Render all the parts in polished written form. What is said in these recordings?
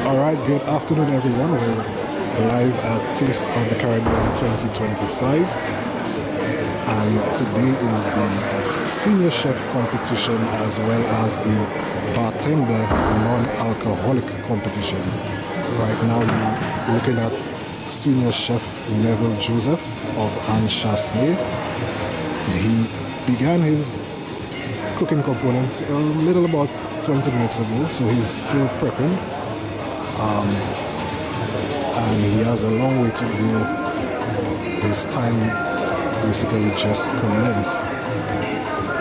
All right, good afternoon, everyone. We're live at Taste of the Caribbean 2025, and today is the Senior Chef competition as well as the Bartender non-alcoholic competition. Right now, we're looking at Senior Chef Neville Joseph of Charlouis. He began his cooking component a little about 20 minutes ago, so he's still prepping. And he has a long way to go. His time basically just commenced.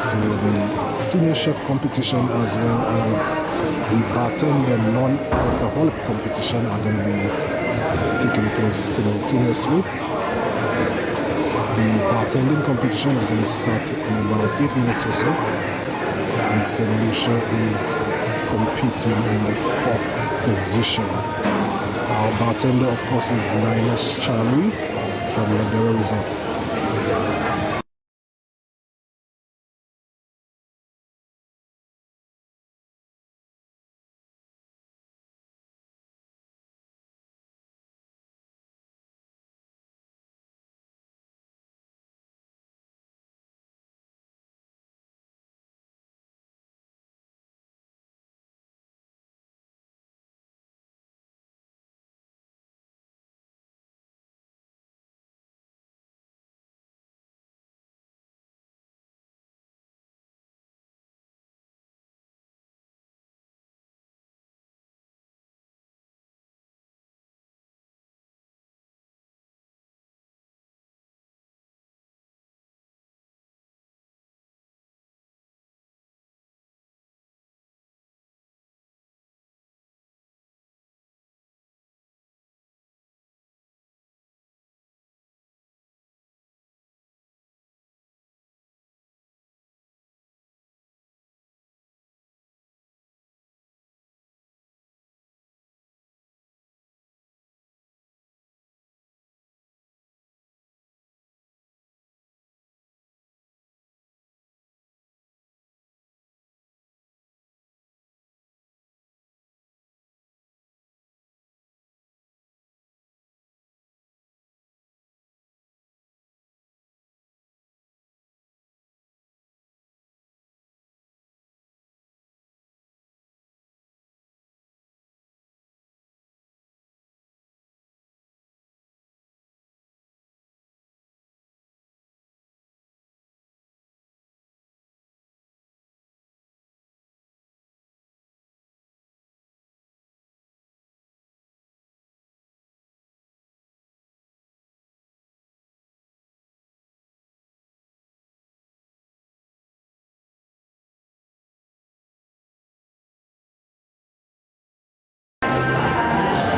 So the Senior Chef competition as well as the Bartender non-alcoholic competition are going to be taking place simultaneously. The bartending competition is going to start in about 8 minutes or so. And Lucia is competing in the 4th position. Our bartender, of course, is Ninus Charlouis from Barbados Resort.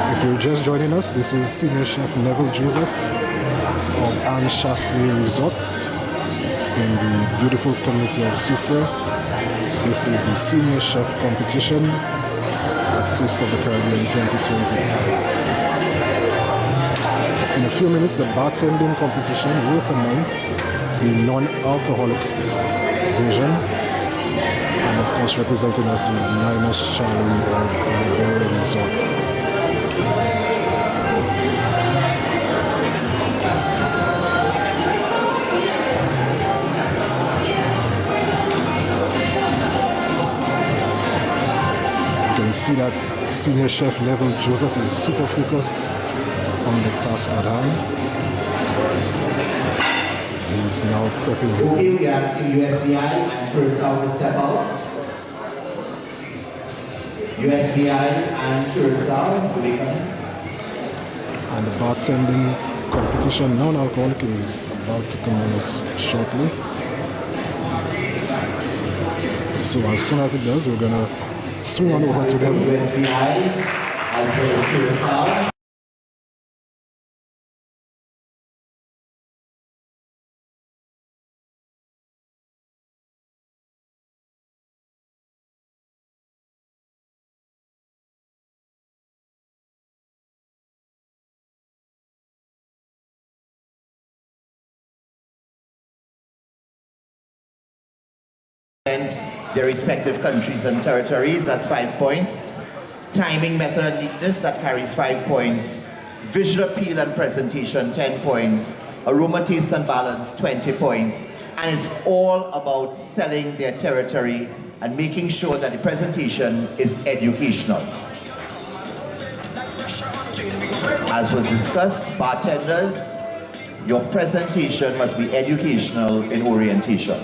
If you're just joining us, this is Senior Chef Neville Joseph of Charlouis Resort in the beautiful community of Soufrière. This is the Senior Chef competition at Taste of the Caribbean 2025. In a few minutes, the bartending competition will commence, the non-alcoholic version. And of course, representing us is Ninus Charlouis of Barbados Resort. See that Senior Chef Neville Joseph is super focused on the task at hand. He's now prepping his... Okay, we are asking USBI and Curacao to step out. USBI and Curacao will be coming. And the bartending competition, non-alcoholic, is about to commence shortly. So as soon as it does, we're gonna swing on over to them. USBI as well as Curacao. Their respective countries and territories, that's 5 points. Timing, method, and neatness, that carries 5 points. Visual appeal and presentation, 10 points. Aroma, taste, and balance, 20 points. And it's all about selling their territory and making sure that the presentation is educational. As was discussed, bartenders, your presentation must be educational in orientation.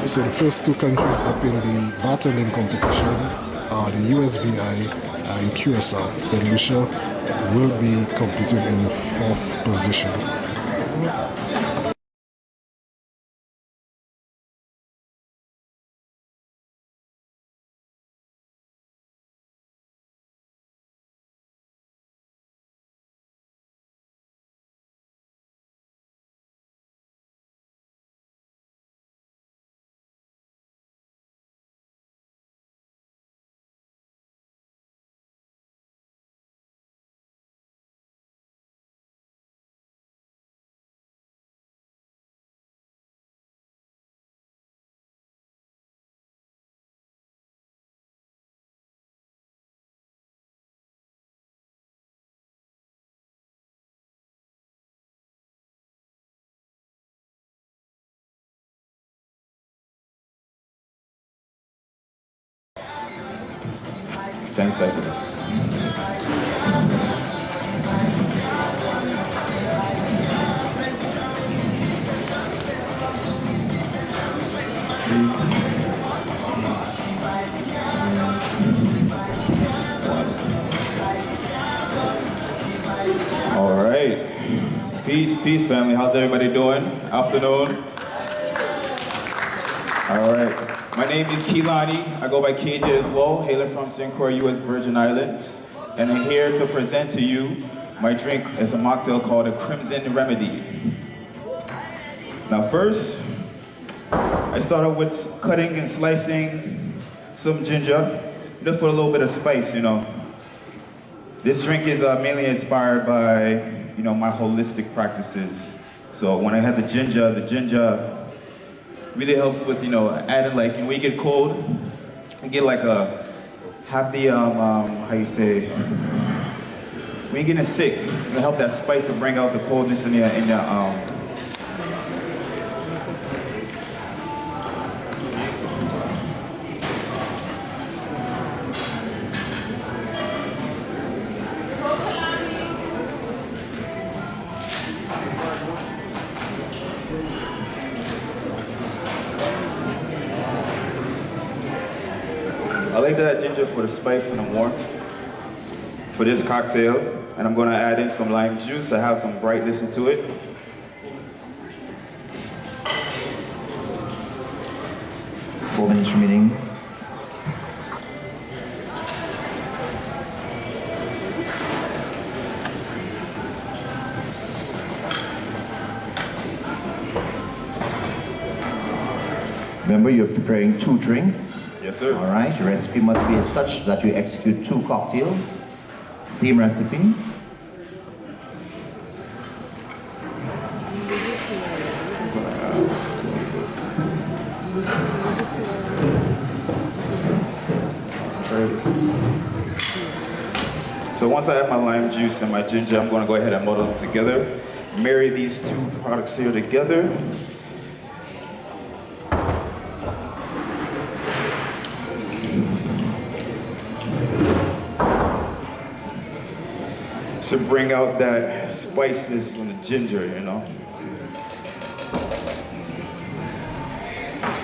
So the first two countries up in the bartending competition are the USVI and Curacao. St. Lucia will be competing in 4th position. Ten seconds. All right. Peace, family. How's everybody doing? Afternoon. All right. My name is Culinary. I go by KJ as well, hailing from St. Croix, U.S. Virgin Islands. And I'm here to present to you my drink. It's a mocktail called a Crimson Remedy. Now first, I started with cutting and slicing some ginger, just for a little bit of spice, you know. This drink is mainly inspired by, you know, my holistic practices. So when I had the ginger really helps with, you know, adding, like, when you get cold, you get like have the, how you say, when you're getting sick, it'll help that spice to bring out the coldness in your I like that ginger for the spice and the warmth for this cocktail, and I'm gonna add in some lime juice to have some brightness into it. It's 4 minutes remaining. Remember, you're preparing 2 drinks. Yes, sir. All right, your recipe must be as such that you execute 2 cocktails. Same recipe. So once I have my lime juice and my ginger, I'm gonna go ahead and muddle them together. Marry these 2 products here together. to bring out that spiciness from the ginger, you know.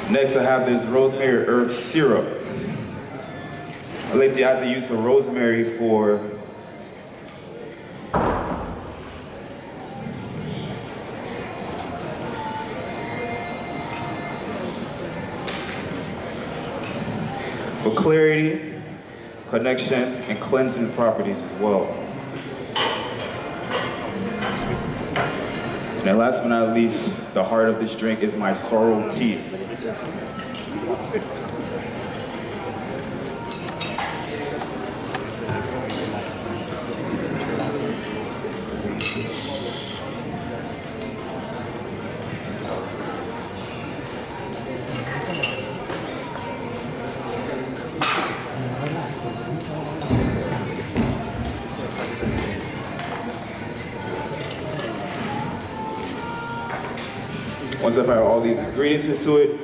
Next, I have this rosemary herb syrup. I like to add the use of rosemary for clarity, connection, and cleansing properties as well. And last but not least, the heart of this drink is my sorrel tea. Once I've added all these ingredients into it,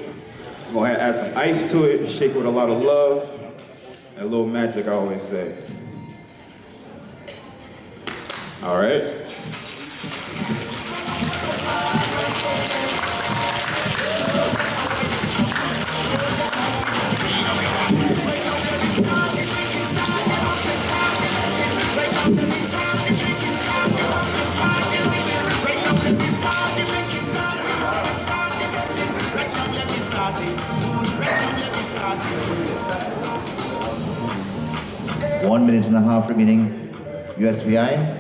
go ahead and add some ice to it, shake it with a lot of love, and a little magic, I always say. All right. One minute and a half remaining. USVI.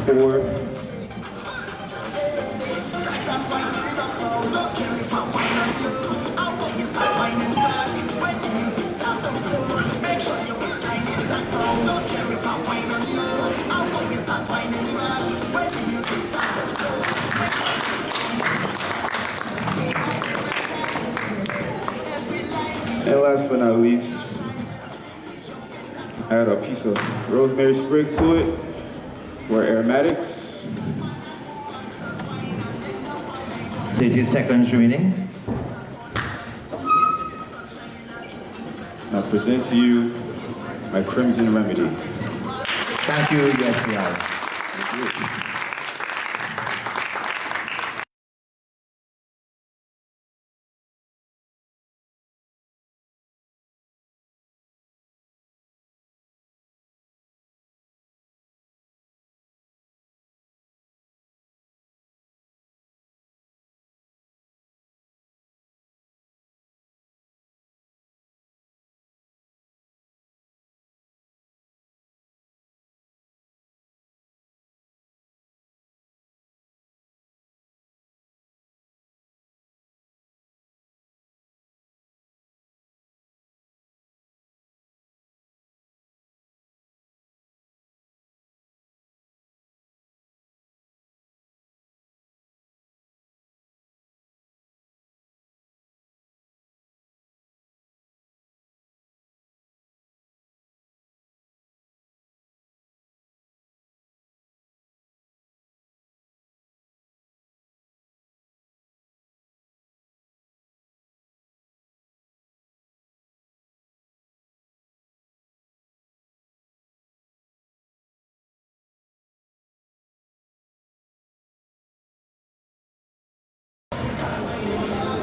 Four. And last but not least, add a piece of rosemary sprig to it for aromatics. 30 seconds remaining. Now present to you my Crimson Remedy. Thank you, USVI. Thank you.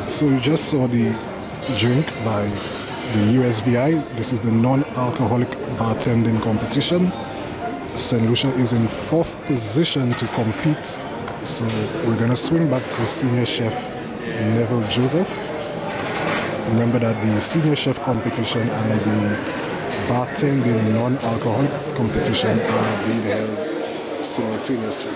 So you just saw the drink by the USVI. This is the non-alcoholic bartending competition. St. Lucia is in 4th position to compete. So we're gonna swing back to senior chef Neville Joseph. Remember that the senior chef competition and the bartending non-alcoholic competition are being held simultaneously.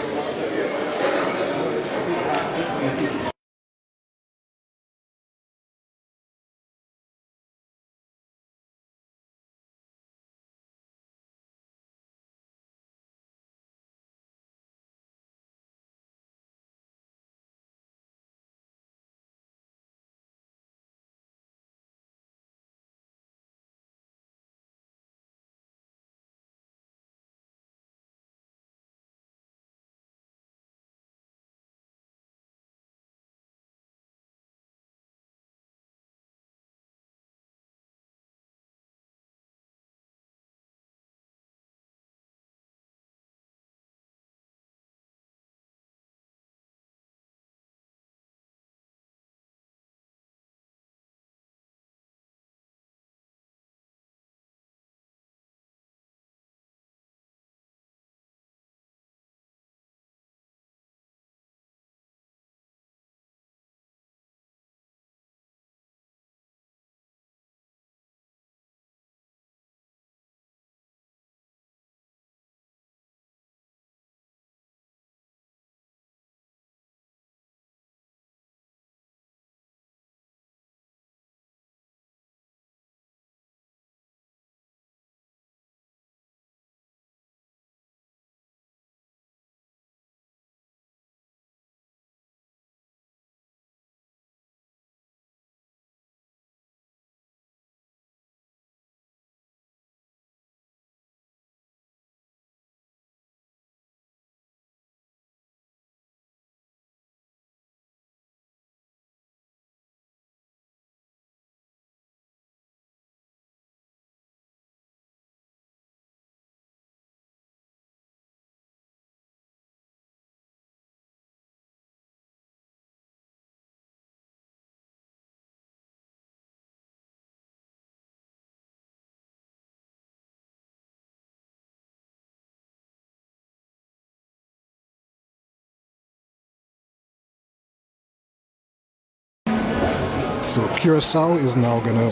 So Curacao is now gonna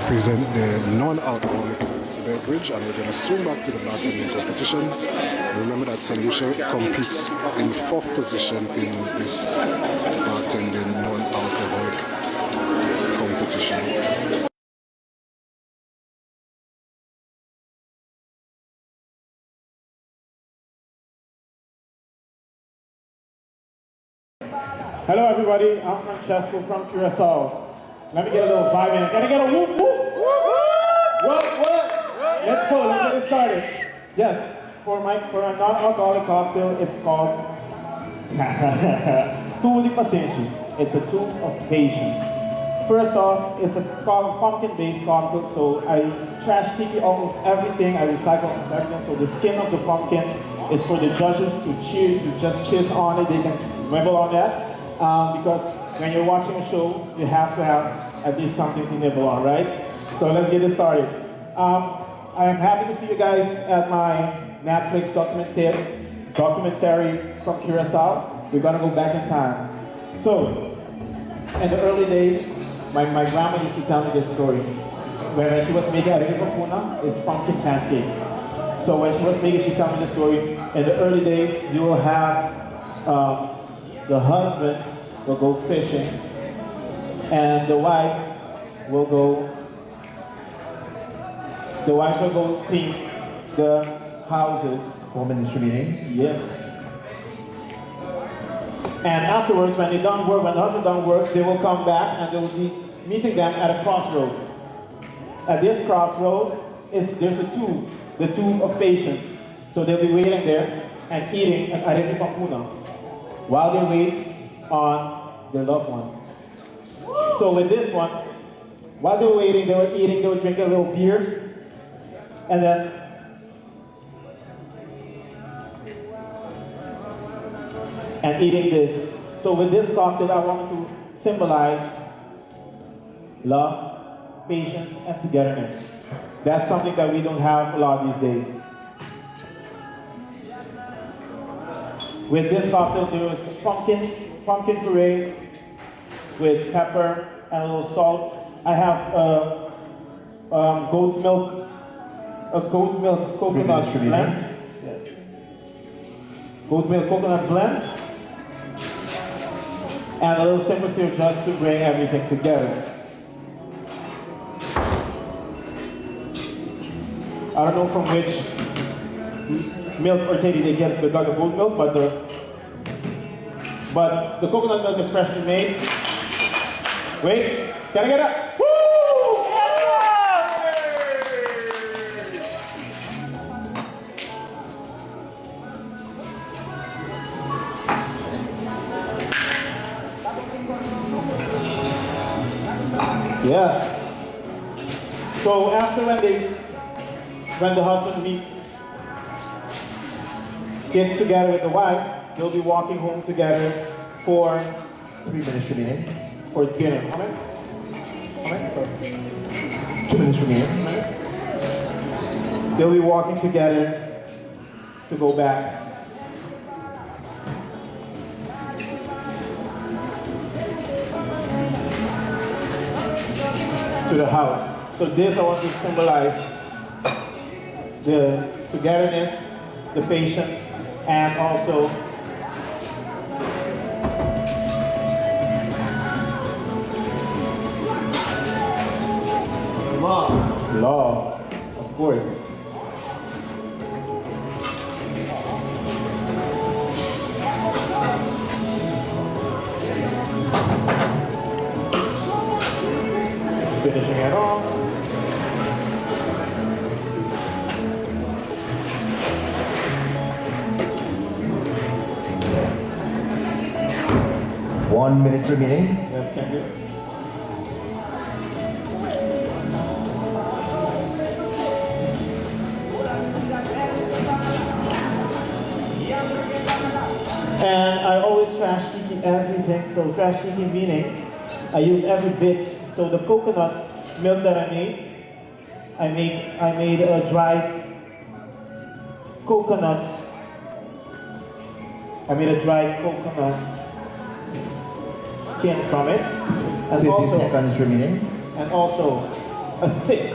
present the non-alcoholic beverage, and we're gonna swing back to the bartending competition. Remember that St. Lucia competes in 4th position in this bartending non-alcoholic competition. Hello everybody, I'm Francesco from Curacao. Let me get a little vibe in it. Can I get a whoop whoop? What? Let's go, let's get it started. Yes, for a non-alcoholic cocktail, it's called Tubo de Paciência. It's a tube of patience. First off, it's a pumpkin-based cocktail, so I trash tiki almost everything, I recycle almost everything. So the skin of the pumpkin is for the judges to just cheers on it. They can nibble on that. Because when you're watching a show, you have to have at least something to nibble on, right? So let's get it started. I am happy to see you guys at my Netflix documentary from Curacao. We're gonna go back in time. So, in the early days, my grandma used to tell me this story. When she was making arepa puna, it's pumpkin pancakes. So when she was making, she told me the story. In the early days, you will have the husbands will go fishing, and the wives will go clean the houses. 4-minute meeting. Yes. And afterwards, when the husband done work, they will come back and they will be meeting them at a crossroad. At this crossroad, there's a tube, the tube of patience. So they'll be waiting there and eating an arepa puna while they wait on their loved ones. So with this one, while they were waiting, they were eating, they were drinking a little beer, and then eating this. So with this cocktail, I wanted to symbolize love, patience, and togetherness. That's something that we don't have a lot these days. With this cocktail, there was pumpkin puree with pepper and a little salt. I have goat milk coconut blend. Yes. Goat milk coconut blend. And a little simple syrup just to bring everything together. I don't know from which milk or teddy they get the goat milk, but the coconut milk is freshly made. Wait, can I get up? Woo! Yes. So after when the husband gets together with the wives, they'll be walking home together for 3 minutes remaining. for dinner. How many? Sorry. 2 minutes remaining. They'll be walking together to go back. To the house. So this I want to symbolize the togetherness, the patience, and also love, of course. Finishing it off. One minute remaining. Yes, thank you. And I always trash tiki everything. So trash tiki meaning I use every bit. So the coconut milk that I made a dried coconut. I made a dried coconut skin from it. And 30 also, seconds remaining. and also a thick.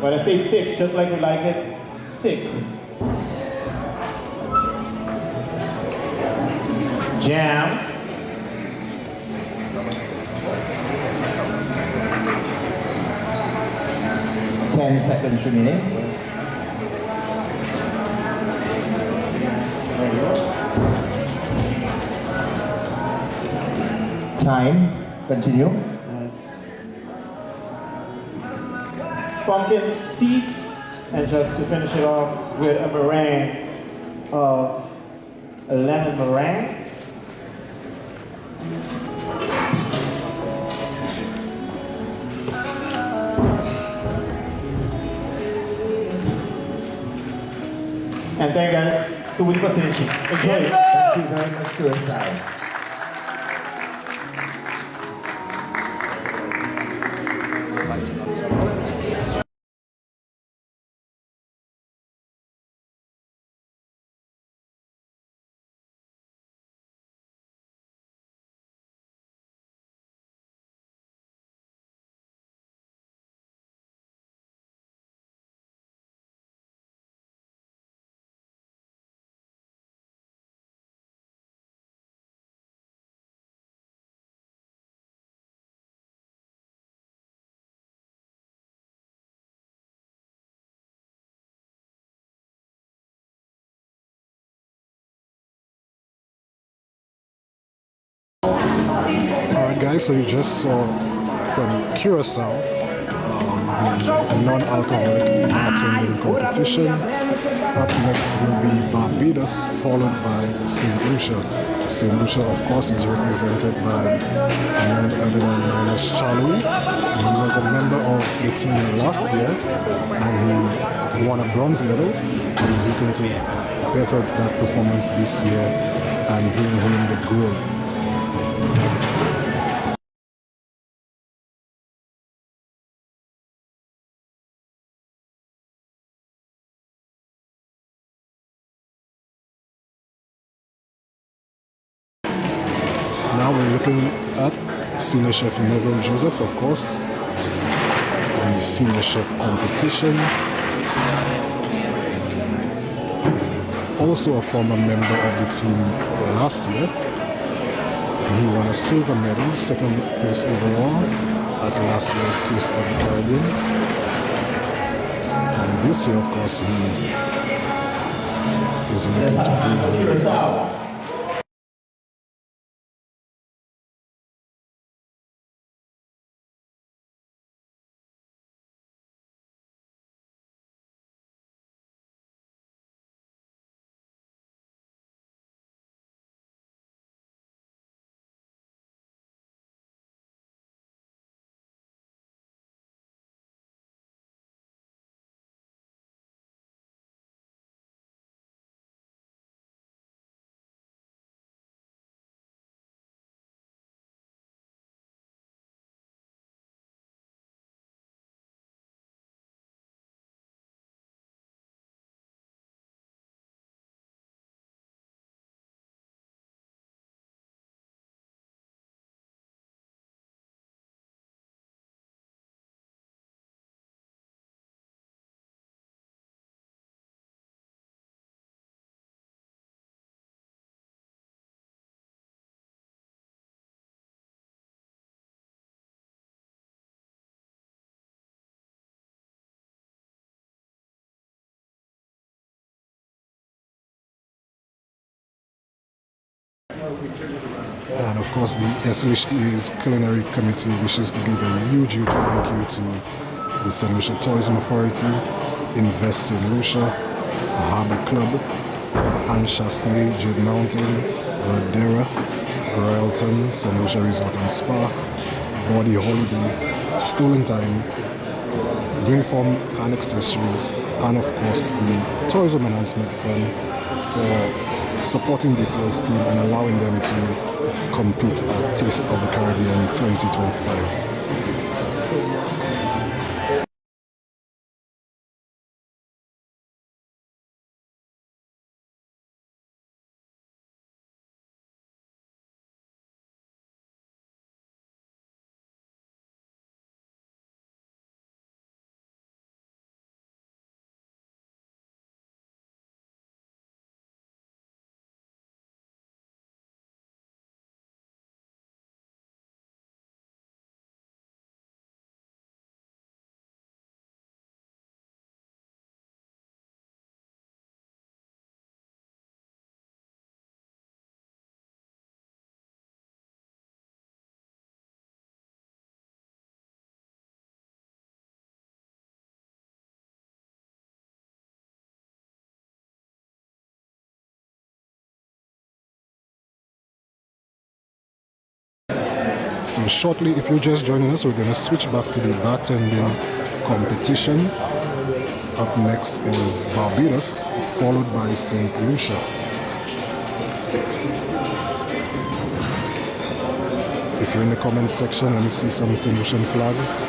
When I say thick, just like you like it, thick. Jam. Ten seconds remaining. There you go. Time. Continue. Nice. Pumpkin seeds, and just to finish it off with a meringue of a lemon meringue. And then guys, to win facility. Enjoy. Thank you very much for your time. Alright guys, so you just saw from Curacao the non-alcoholic bartending competition. Up next will be Barbados, followed by St. Lucia. St. Lucia, of course, is represented by none other than Ninus Charlouis. He was a member of the team last year and he won a bronze medal. He's looking to better that performance this year and bring home the gold. Now we're looking at Senior Chef Neville Joseph, of course, the Senior Chef competition. Also a former member of the team last year. He won a silver medal, second place overall at last year's Taste of the Caribbean. And this year, of course, he is looking to bring home. And of course, the SLHTA's Culinary Committee wishes to give a huge thank you to the St. Lucia Tourism Authority, Invest in Lucia, Harbour Club, Anshasney, Jade Mountain, Ladera, Royalton, St. Lucia Resort and Spa, Body Holiday, Stolen Time, Uniform and Accessories, and of course the Tourism Enhancement Fund for supporting this year's team and allowing them to compete at Taste of the Caribbean 2025. So shortly, if you're just joining us, we're going to switch back to the bartending competition. Up next is Barbados, followed by St. Lucia. If you're in the comments section, let me see some St. Lucian flags.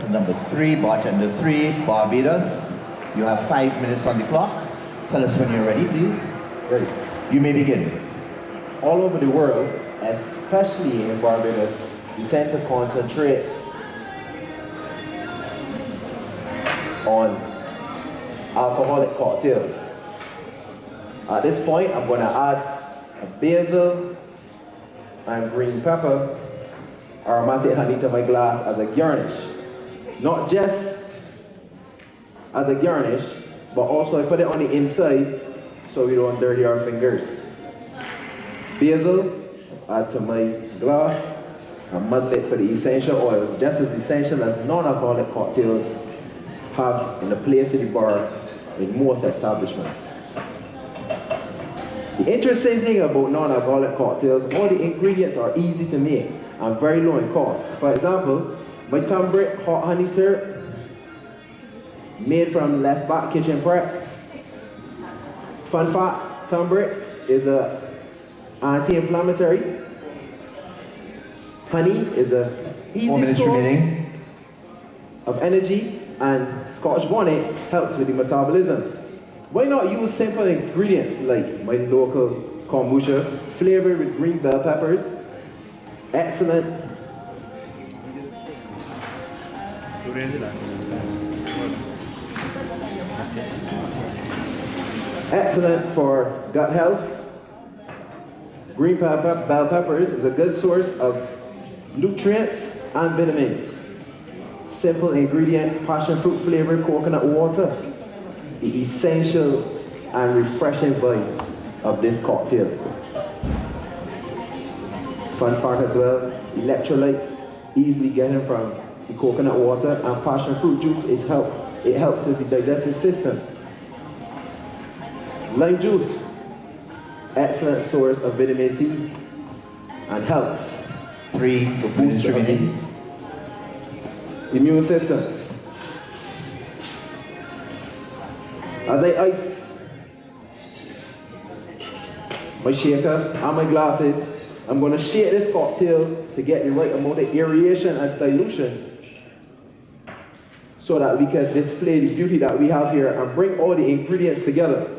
Number 3, Bartender 3, Barbados. You have 5 minutes on the clock. Tell us when you're ready, please. Ready. You may begin. All over the world, especially in Barbados, we tend to concentrate on alcoholic cocktails. At this point, I'm going to add a basil and green pepper aromatic honey to my glass as a garnish. Not just as a garnish, but also I put it on the inside so we don't dirty our fingers. Basil, add to my glass, and muddle it for the essential oils, just as essential as non-alcoholic cocktails have in the place of the bar in most establishments. The interesting thing about non-alcoholic cocktails, all the ingredients are easy to make and very low in cost. For example, my turmeric hot honey syrup, made from left back kitchen prep. Fun fact, turmeric is a anti-inflammatory. Honey is a easy source of energy, and Scotch bonnet helps with the metabolism. Why not use simple ingredients like my local kombucha, flavored with green bell peppers? Excellent. Excellent for gut health. Green bell peppers is a good source of nutrients and vitamins. Simple ingredient, passion fruit flavored coconut water. The essential and refreshing vibe of this cocktail. Fun fact as well, electrolytes, easily getting from the coconut water, and passion fruit juice it helps with the digestive system. Lime juice, excellent source of vitamin C and helps 3 for boost the immune system. As I ice my shaker and my glasses, I'm going to shake this cocktail to get the right amount of aeration and dilution so that we can display the beauty that we have here and bring all the ingredients together.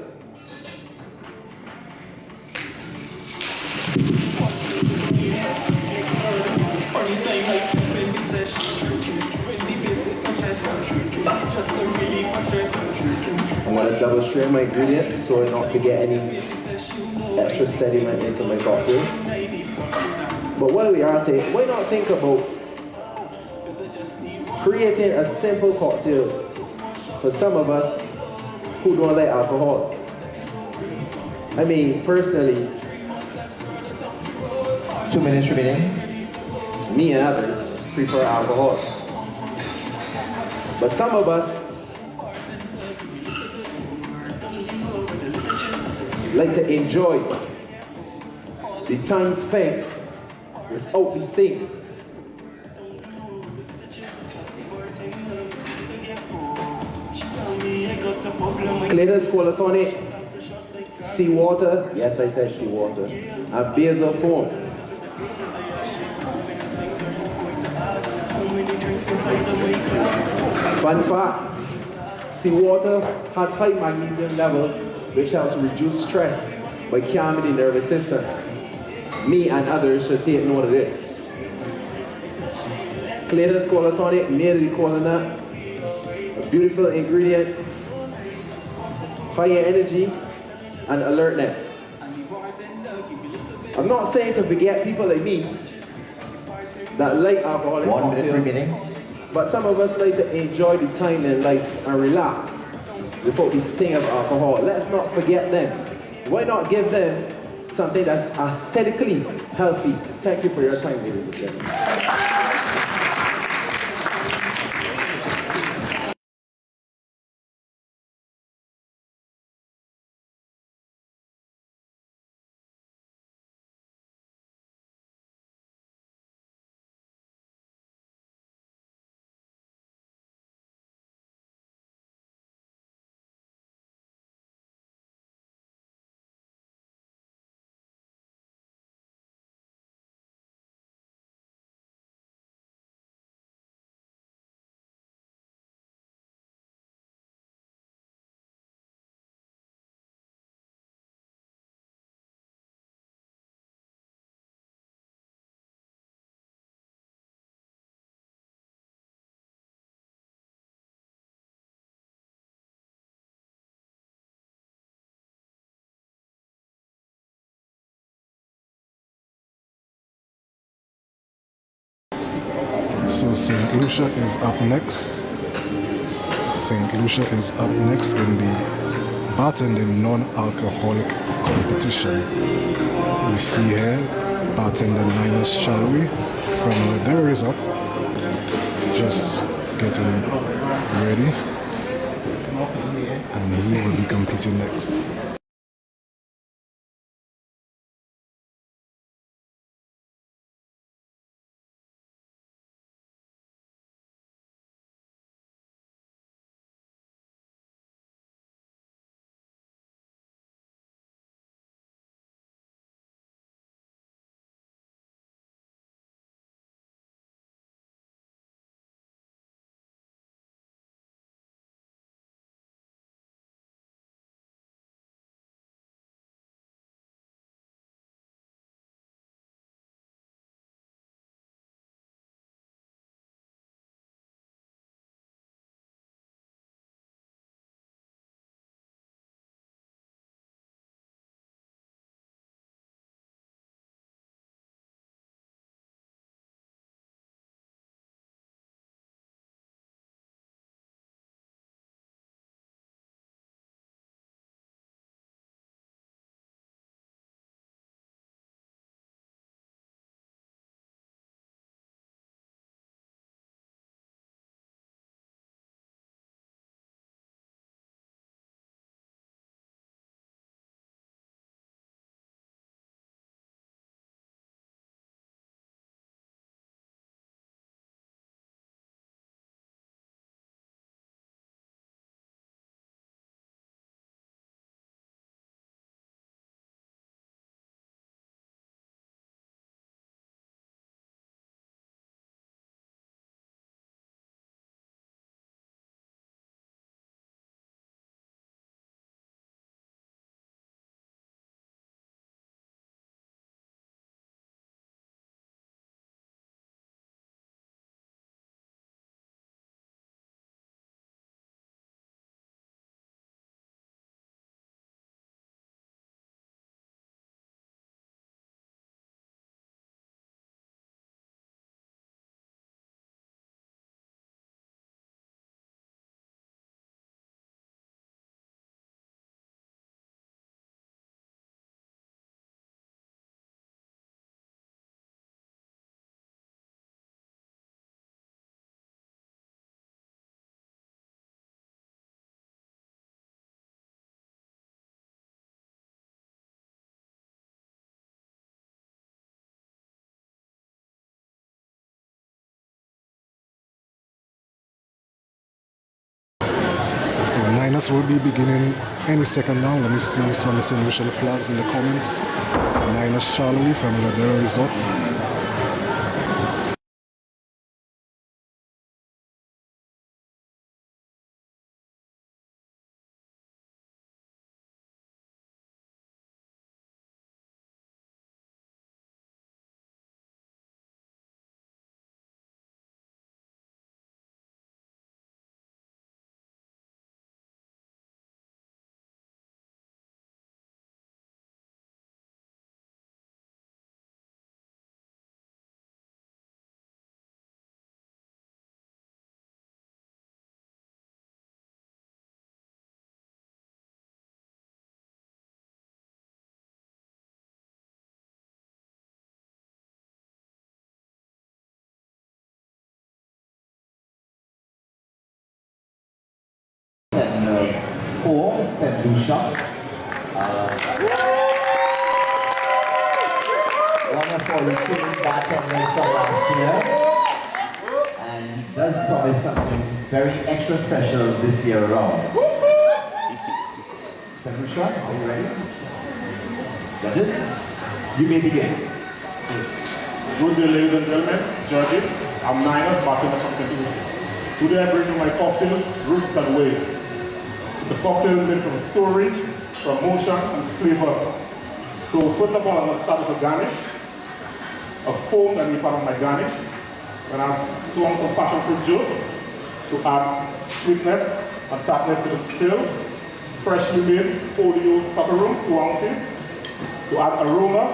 I'm going to double strain my ingredients so not to get any extra sediment into my cocktail. But while we are at it, why not think about creating a simple cocktail for some of us who don't like alcohol? I mean, personally, 2 minutes remaining. me and others prefer alcohol. But some of us like to enjoy the time spent without the sting. Clayton's Cola Tonic, seawater, yes I said seawater, and basil foam. Fun fact, seawater has high magnesium levels which helps reduce stress by calming the nervous system. Me and others should take note of this. Clayton's Cola Tonic, made of cola nut, a beautiful ingredient, higher energy and alertness. I'm not saying to forget people like me that like alcoholic 1 minute cocktails, remaining. but some of us like to enjoy the time in life and relax without the sting of alcohol. Let's not forget them. Why not give them something that's aesthetically healthy? Thank you for your time, ladies and gentlemen. So St. Lucia is up next. St. Lucia is up next in the bartending non-alcoholic competition. We see here bartender Ninus Charlouis from the Neville Resort just getting ready, and he will be competing next. So Ninus will be beginning any second now. Let me see some St. Lucia flags in the comments. Ninus Charlouis from the Neville Resort. 4, St. Lucia. One of our returning bartenders from last year. And he does promise something very extra special this year around. St. Lucia, are you ready? Judges, you may begin. Good day, ladies and gentlemen, judges. I'm Ninus, bartender from Culinary. Today I bring you my cocktail, Roots and Waves. The cocktail is made from story, from motion, and flavor. So first of all, I'm going to start with a garnish. A foam that we part of my garnish. And I'm some passion fruit juice to add sweetness and tartness to the cocktail. Freshly made audio pepperoni, 2 ounces, to add aroma.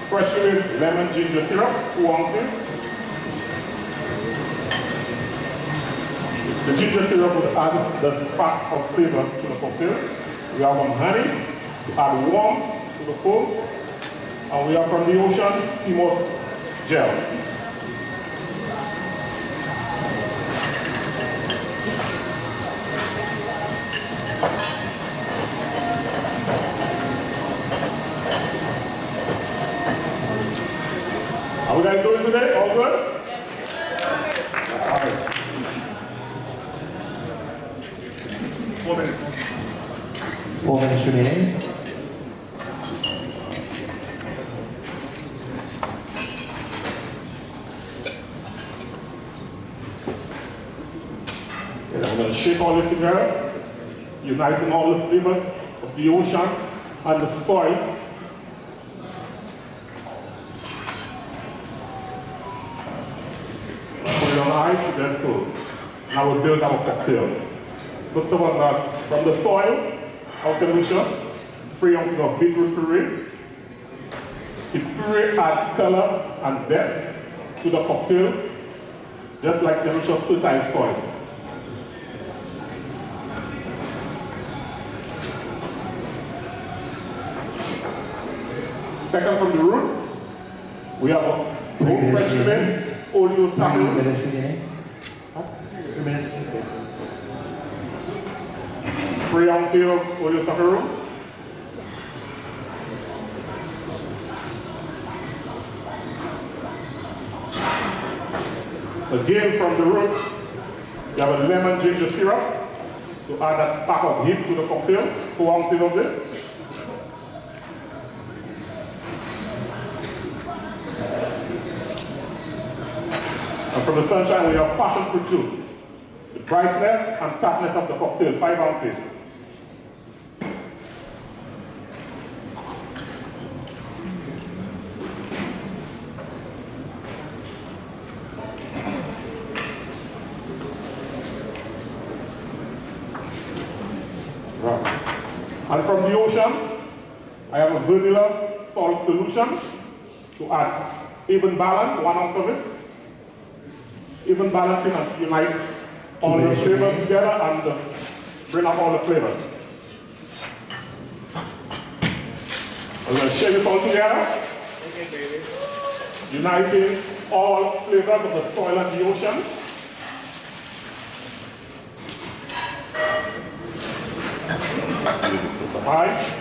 Freshly made lemon ginger syrup, 2 ounces. The ginger syrup will add the spark of flavor to the cocktail. We have some honey to add warm to the foam. And we have from the ocean, Timor gel. Are we guys doing today? All good? All right. 4 minutes. 4 minutes remaining. And I'm going to shake all this together, uniting all the flavors of the ocean and the soil. Put it on ice, then cool. Now we'll build our cocktail. First of all, from the soil of the ocean, 3 ounces of beetroot puree. The puree adds color and depth to the cocktail, just like the ocean fertile soil. Second from the root, we have a fresh lemon, audio 3 saffron. minutes remaining. 3 minutes. 3 ounces of audio saffron. Again from the root, we have a lemon ginger syrup to add that spark of heat to the cocktail. 4 ounces of this. And from the sunshine, we have passion fruit juice. The brightness and tartness of the cocktail, 5 ounces. Right. And from the ocean, I have a vanilla salt solution to add even balance, 1 ounce of it. Even balancing and unite all the flavors together and bring up all the flavors. I'm going to shake this all together. Uniting all flavors of the soil and the ocean. High.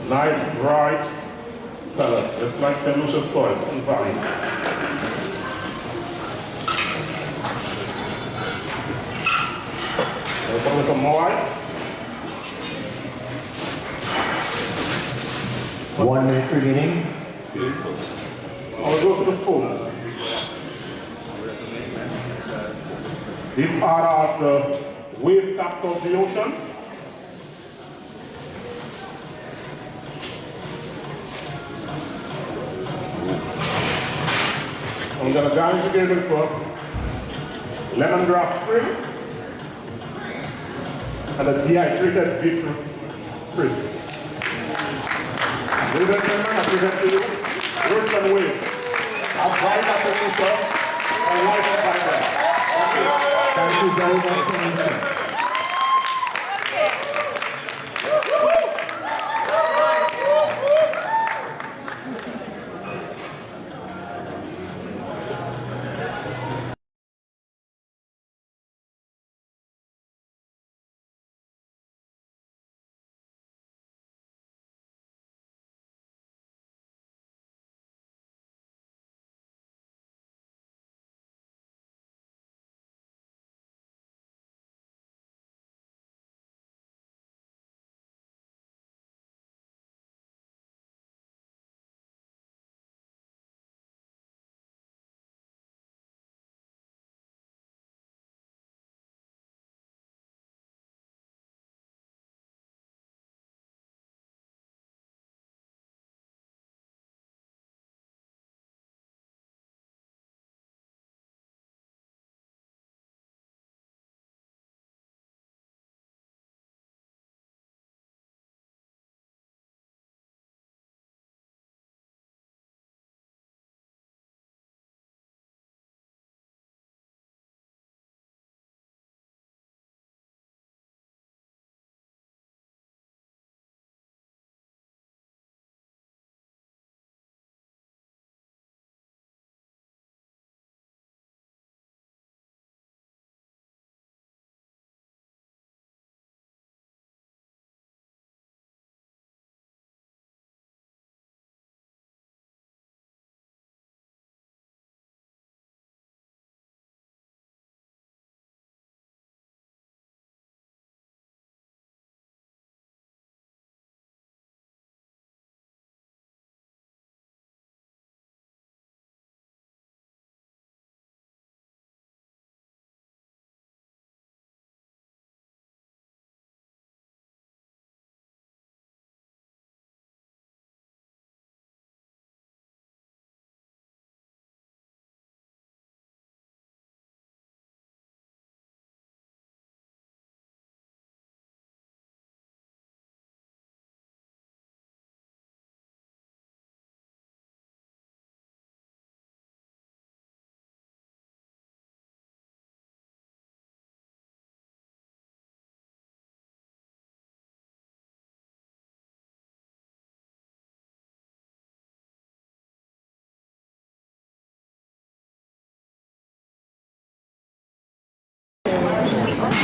Nice, bright color. It's like the Lucia soil on valley. There's a little more white. 1 minute remaining. I'll go to the foam. These are the wave caps of the ocean. I'm going to garnish again with lemongrass spring and a dehydrated beetroot spring. Ladies and gentlemen, I present to you Roots and Waves. I'll try that for you, sir. My wife and my friend. Thank you. Thank you very much, Anisha.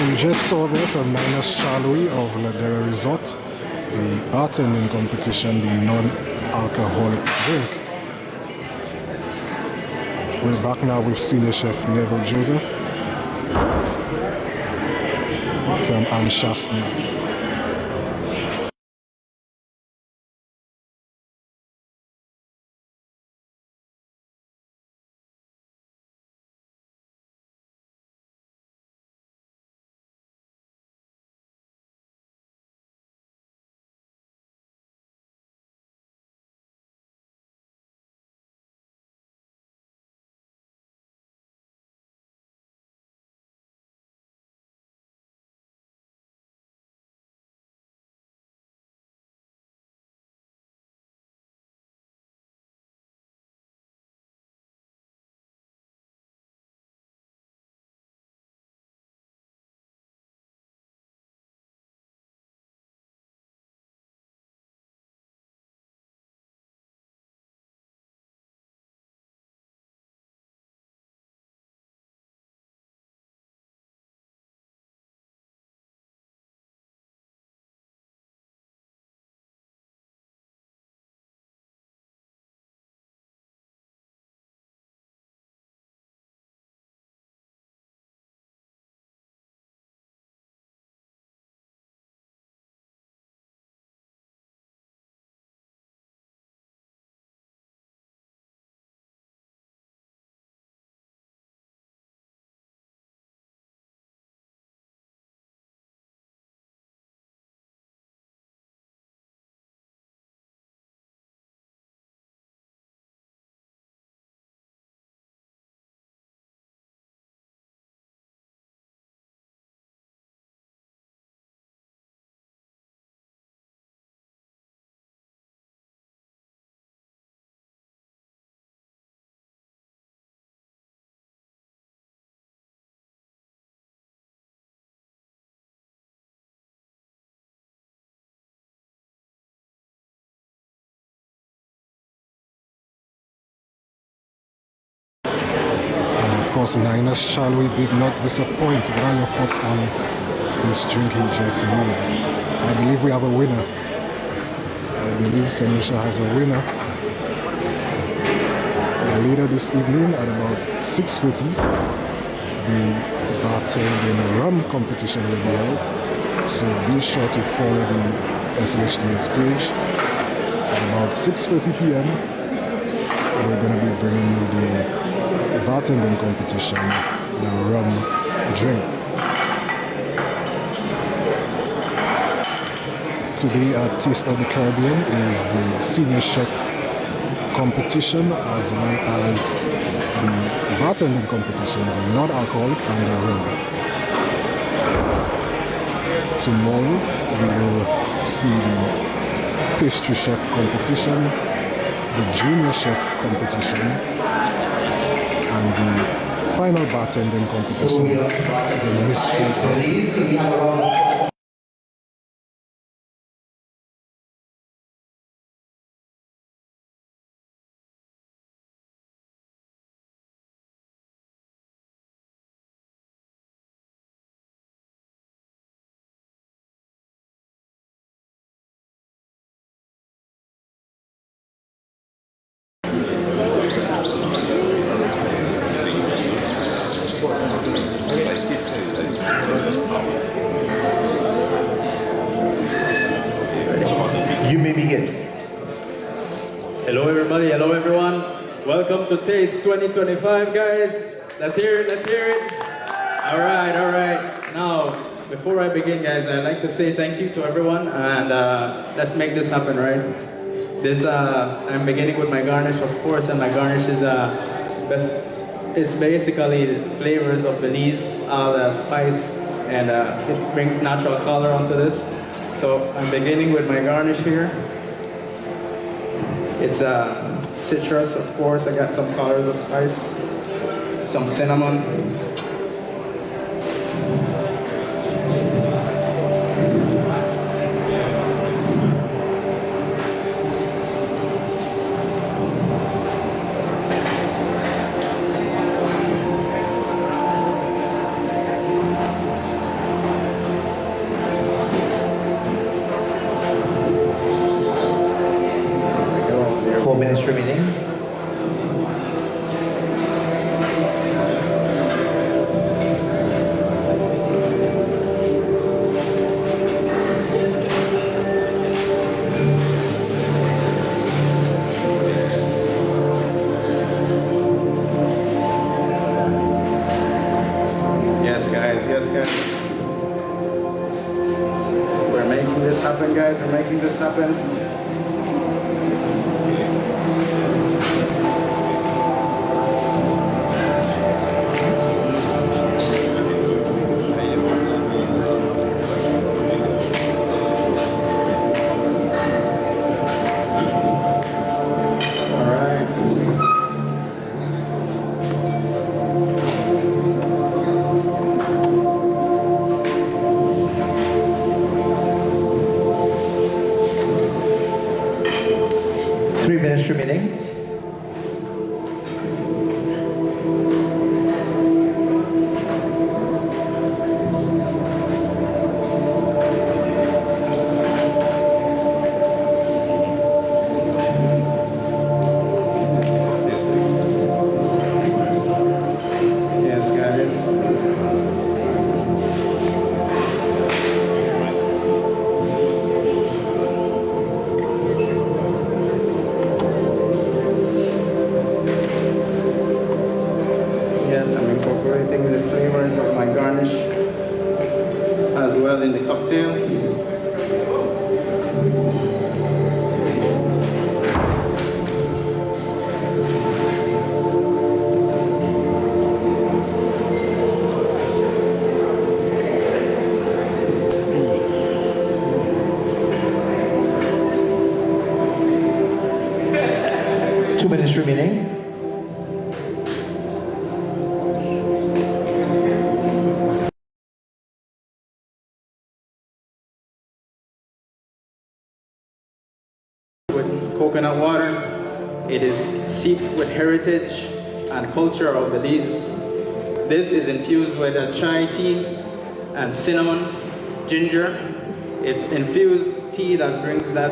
We just saw there from Ninus Charlouis of Ladera Resort, the bartending competition, the non-alcoholic drink. We're back now with Senior Chef Neville Joseph from Anshasna. course, Ninus Charlouis did not disappoint. What are your thoughts on this drink he just made? I believe we have a winner. I believe St. Lucia has a winner. Later this evening at about 6:30, the bartending rum competition will be held. So be sure to follow the SLHTS page. At about 6:30 p.m. we're going to be bringing you the bartending competition, the rum drink. Today at Taste of the Caribbean is the senior chef competition as well as the bartending competition, the non-alcoholic and the rum. Tomorrow we will see the pastry chef competition, the junior chef competition, and the final bartending competition, the mystery basket. You may begin. Hello everybody, hello everyone. Welcome to Taste 2025, guys. Let's hear it, let's hear it. All right. Now, before I begin, guys, I'd like to say thank you to everyone, and let's make this happen, right? I'm beginning with my garnish, of course, and my garnish is it's basically the flavors of Belize, the spice, and it brings natural color onto this. So I'm beginning with my garnish here. It's citrus, of course. I got some colors of spice, some cinnamon. Remaining. Yes, guys. We're making this happen, guys. We're making this happen. Remaining. Yes, guys. The flavors of my garnish as well in the cocktail. Remaining. With coconut water, it is seeped with heritage and culture of Belize. This is infused with a chai tea and cinnamon, ginger. It's infused tea that brings that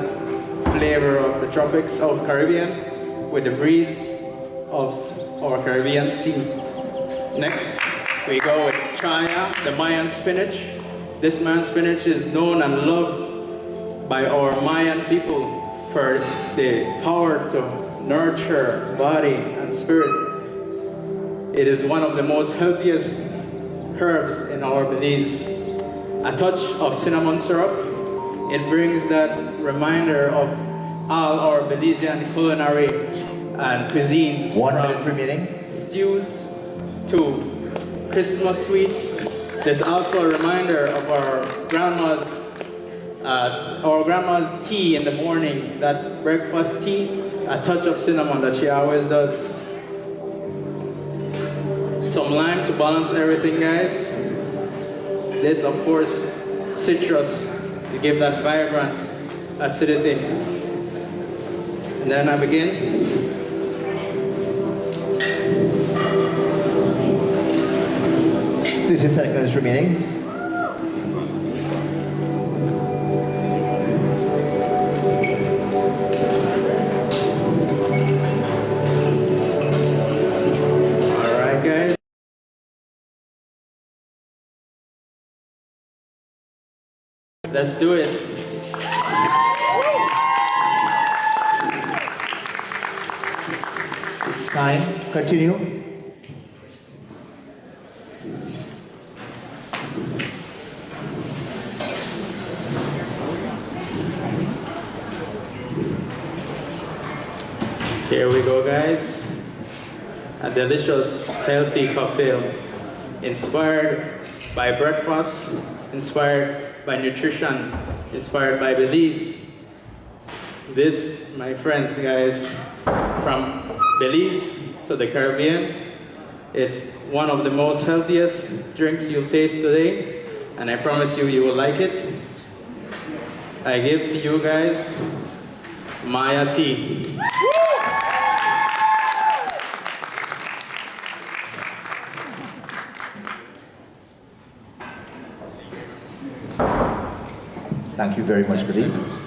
flavor of the tropics of Caribbean with the breeze of our Caribbean sea. Next, we go with chaya, the Mayan spinach. This Mayan spinach is known and loved by our Mayan people for the power to nurture body and spirit. It is one of the most healthiest herbs in our Belize. A touch of cinnamon syrup, it brings that reminder of all our Belizean culinary and cuisines. 1 minute remaining. Stews to Christmas sweets. There's also a reminder of our grandma's tea in the morning, that breakfast tea, a touch of cinnamon that she always does. Some lime to balance everything, guys. This, of course, citrus to give that vibrant acidity. And then I begin. 60 seconds remaining. All right, guys. Let's do it. Time. Continue. Here we go, guys. A delicious, healthy cocktail inspired by breakfast, inspired by nutrition, inspired by Belize. This, my friends, guys, from Belize to the Caribbean, is one of the most healthiest drinks you'll taste today, and I promise you, you will like it. I give to you guys Maya tea. Thank you very much, Belize.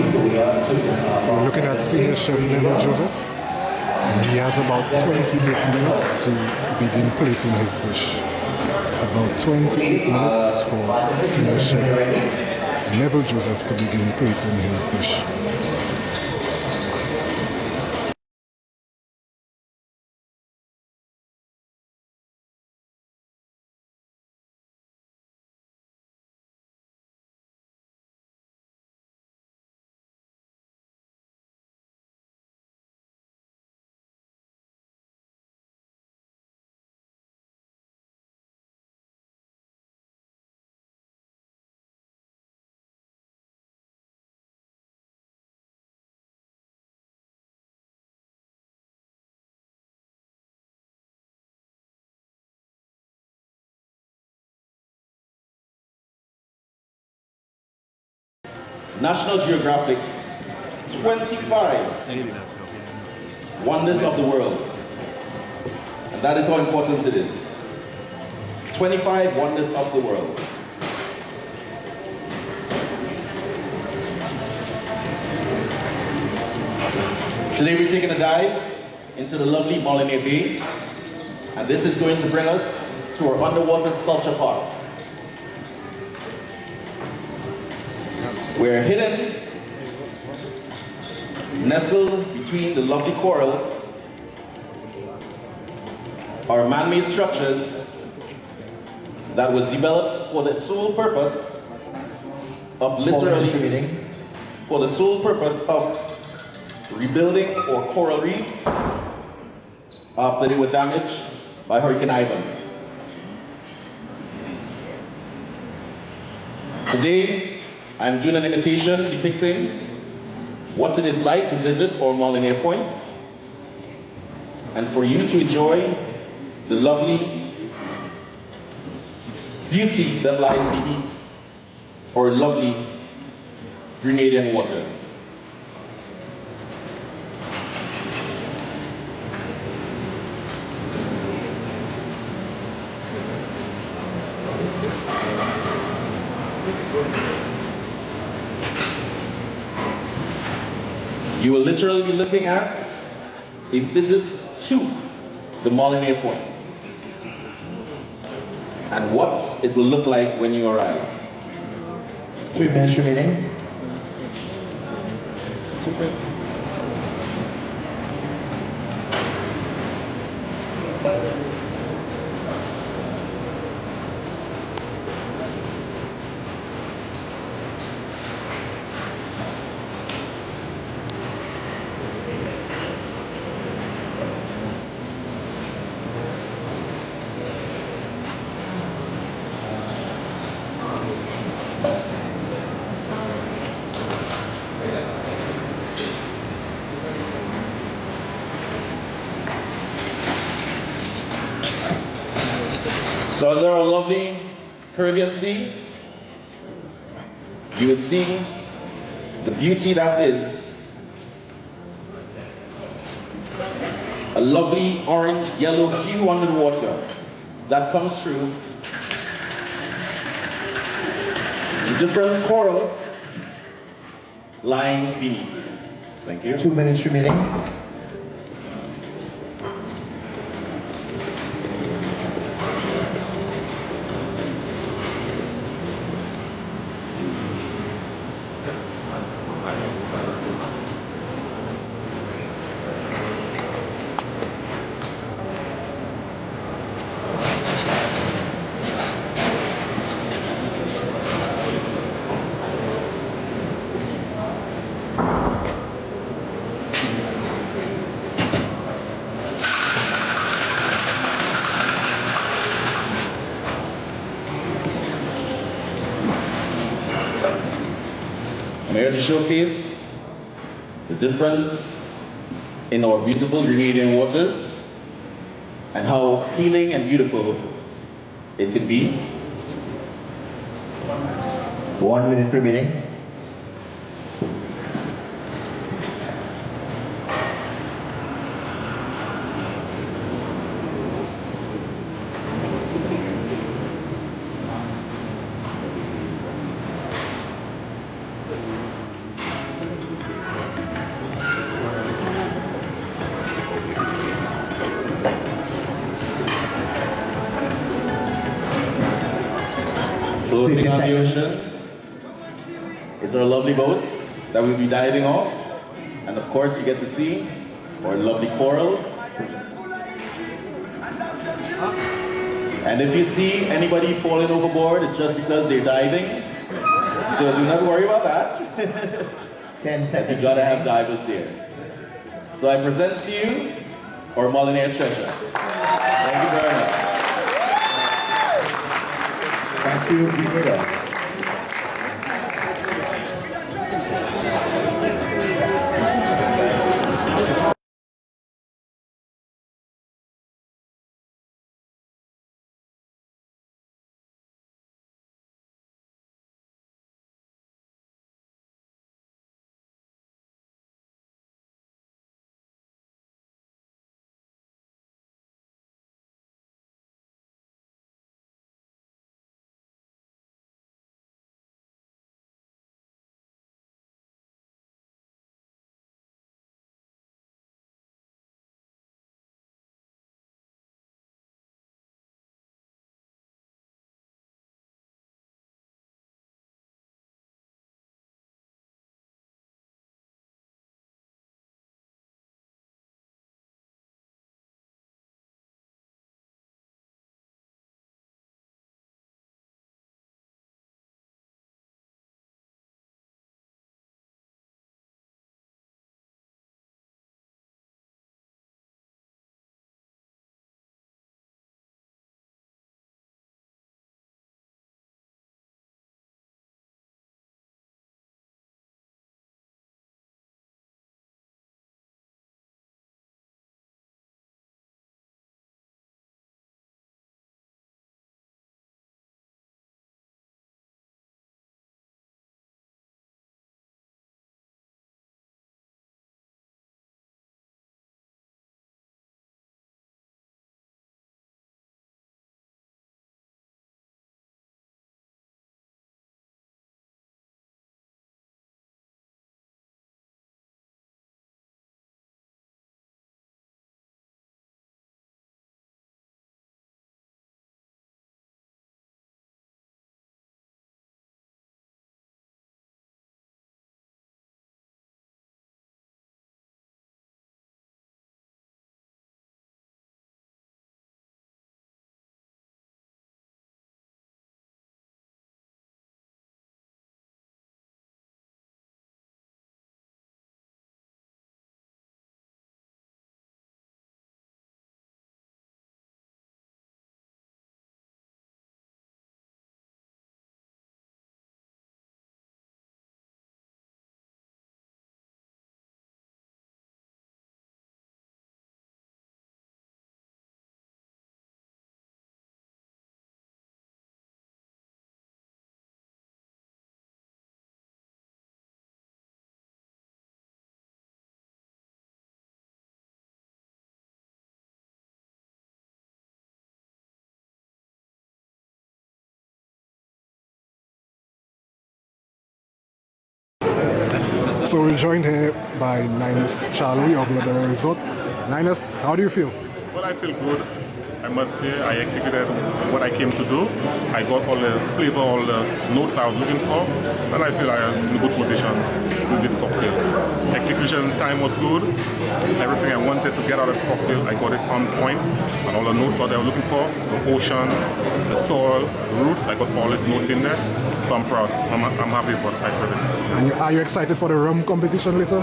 We're looking at Senior Chef Neville Joseph. He has about 28 minutes to begin plating his dish. About 28 minutes for Senior Chef Neville Joseph to begin plating his dish. National Geographic's 25 Wonders of the World. And that is how important it is. 25 Wonders of the World. Today we're taking a dive into the lovely Molyneux Bay. And this is going to bring us to our underwater sculpture park. We're hidden, nestled between the lovely corals, are man-made structures that was developed for the sole purpose of rebuilding our coral reefs after they were damaged by Hurricane Ivan. Today, I'm doing an imitation depicting what it is like to visit our Molyneux Point, and for you to enjoy the lovely beauty that lies beneath our lovely Grenadian waters. You will literally be looking at a visit to the Molyneux Point and what it will look like when you arrive. 3 minutes remaining. So under our lovely Caribbean Sea, you would see the beauty that is a lovely orange, yellow hue under the water that comes through the different corals lying beneath. Thank you. 2 minutes remaining. I'm here to showcase the difference in our beautiful Grenadian waters and how healing and beautiful it can be. 1 minute remaining. Floating on the ocean is our lovely boats that we'll be diving off. And of course you get to see our lovely corals. And if you see anybody falling overboard, it's just because they're diving. So do not worry about that. 10 seconds. You gotta have divers there. So I present to you our Molyneux treasure. Thank you very much. Thank you, Peter. So we're joined here by Ninus Charlouis of Culinary Resort. Ninus, how do you feel? Well, I feel good. I must say I executed what I came to do. I got all the flavor, all the notes I was looking for, and I feel I am in a good position with this cocktail. Execution time was good. Everything I wanted to get out of the cocktail, I got it on point, and all the notes that I was looking for, the ocean, the soil, the roots, I got all these notes in there. So I'm proud. I'm happy with what I produced. And are you excited for the rum competition later?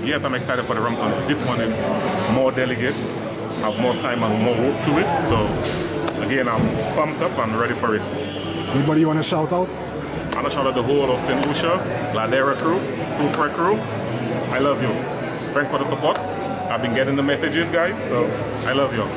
Yes, I'm excited for the rum competition. This one is more delicate, have more time and more work to it. So again, I'm pumped up and ready for it. Anybody you want to shout out? I want to shout out the whole of St. Lucia, Ladera crew, Soufre crew. I love you. Thanks for the support. I've been getting the messages, guys, so I love you.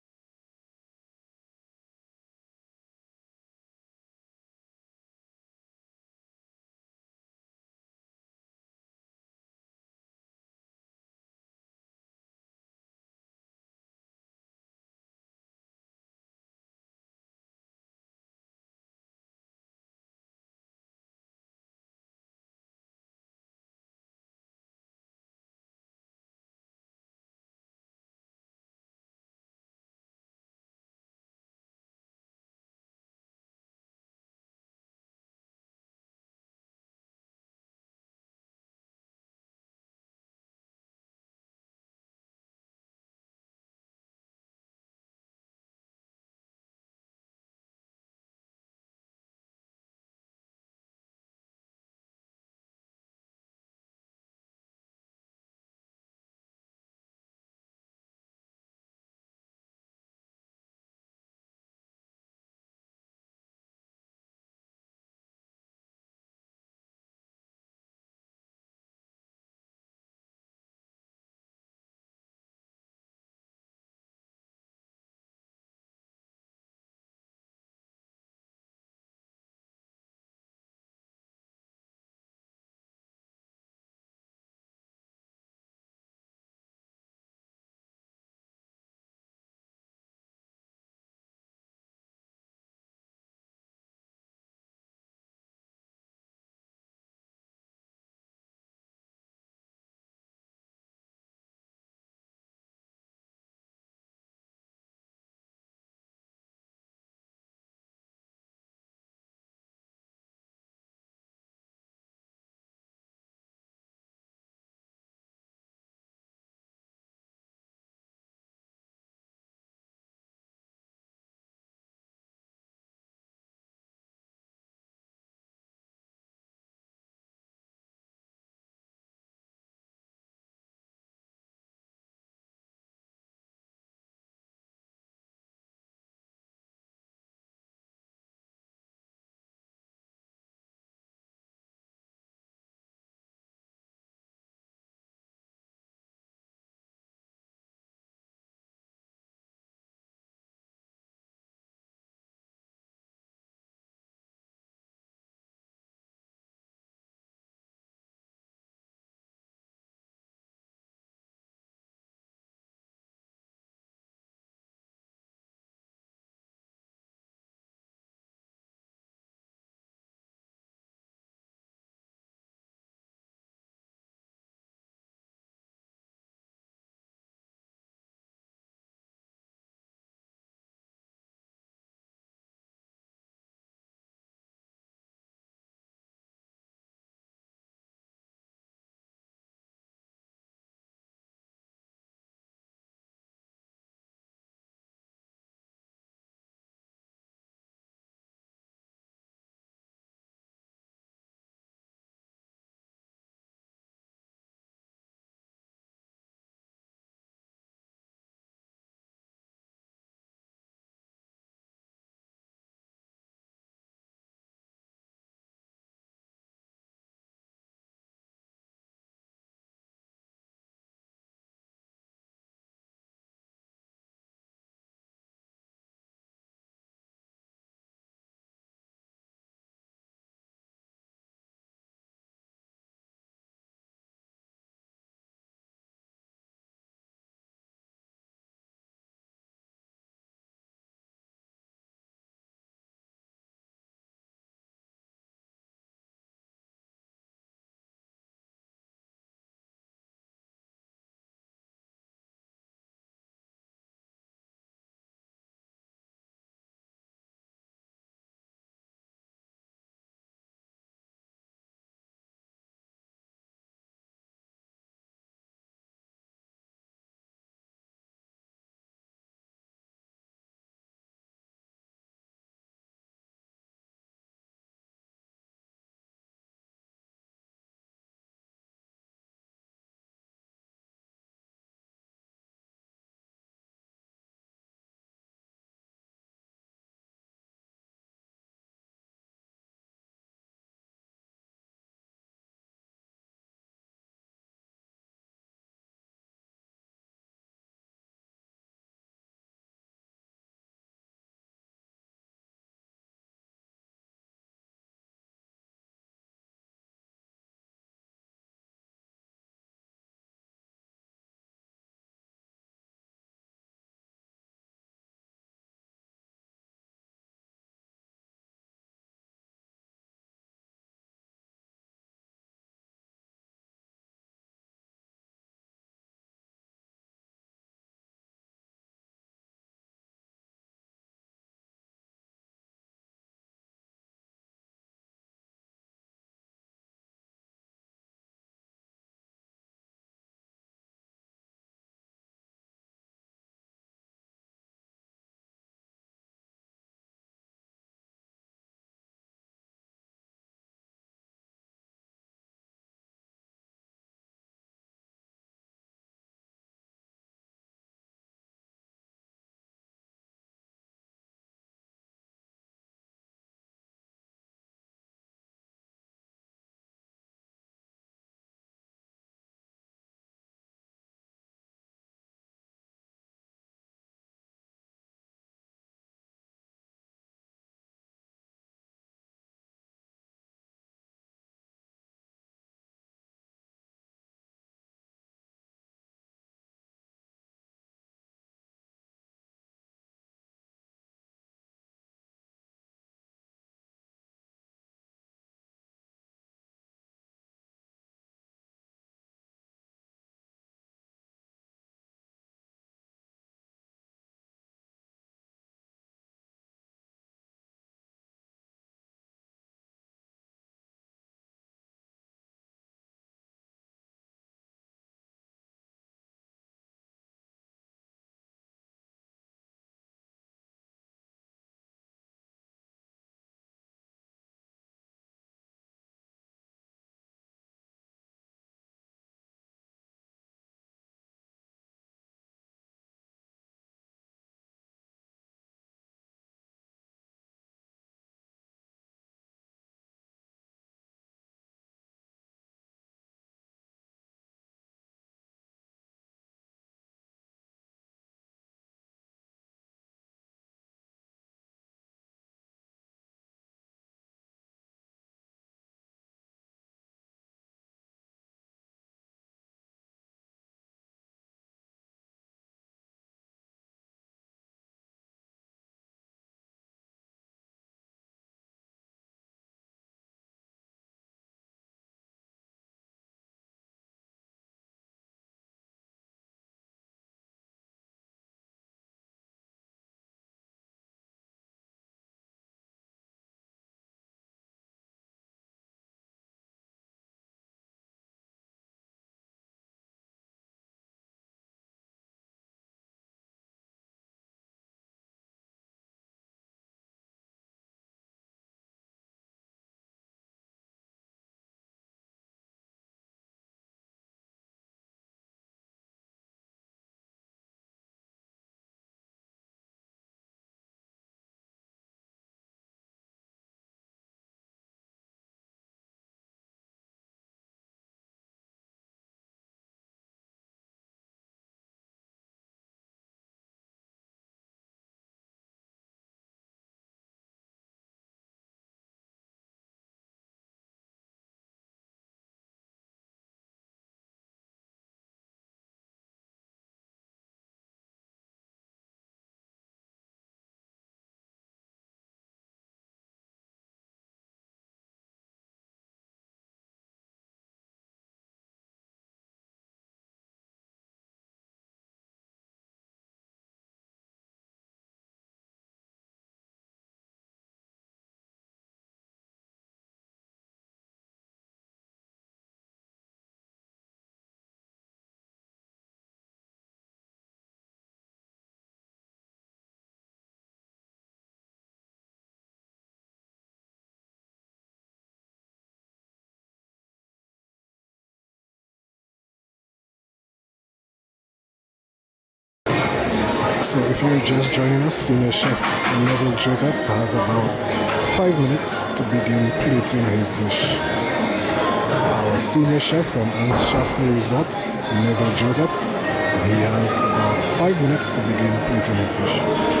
So if you're just joining us, Senior Chef Neville Joseph has about 5 minutes to begin plating his dish. Our Senior Chef from Charlouis Resort, Neville Joseph, he has about 5 minutes to begin plating his dish.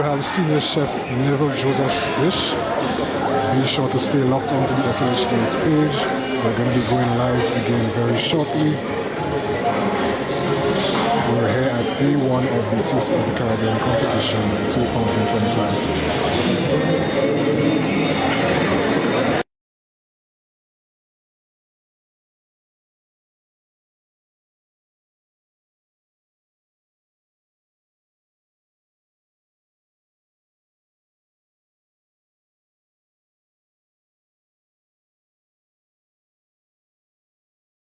you have Senior Chef Neville Joseph's dish. Be sure to stay locked onto the SLHT's page. We're going to be going live again very shortly. We're here at day one of the Taste of the Caribbean competition 2025.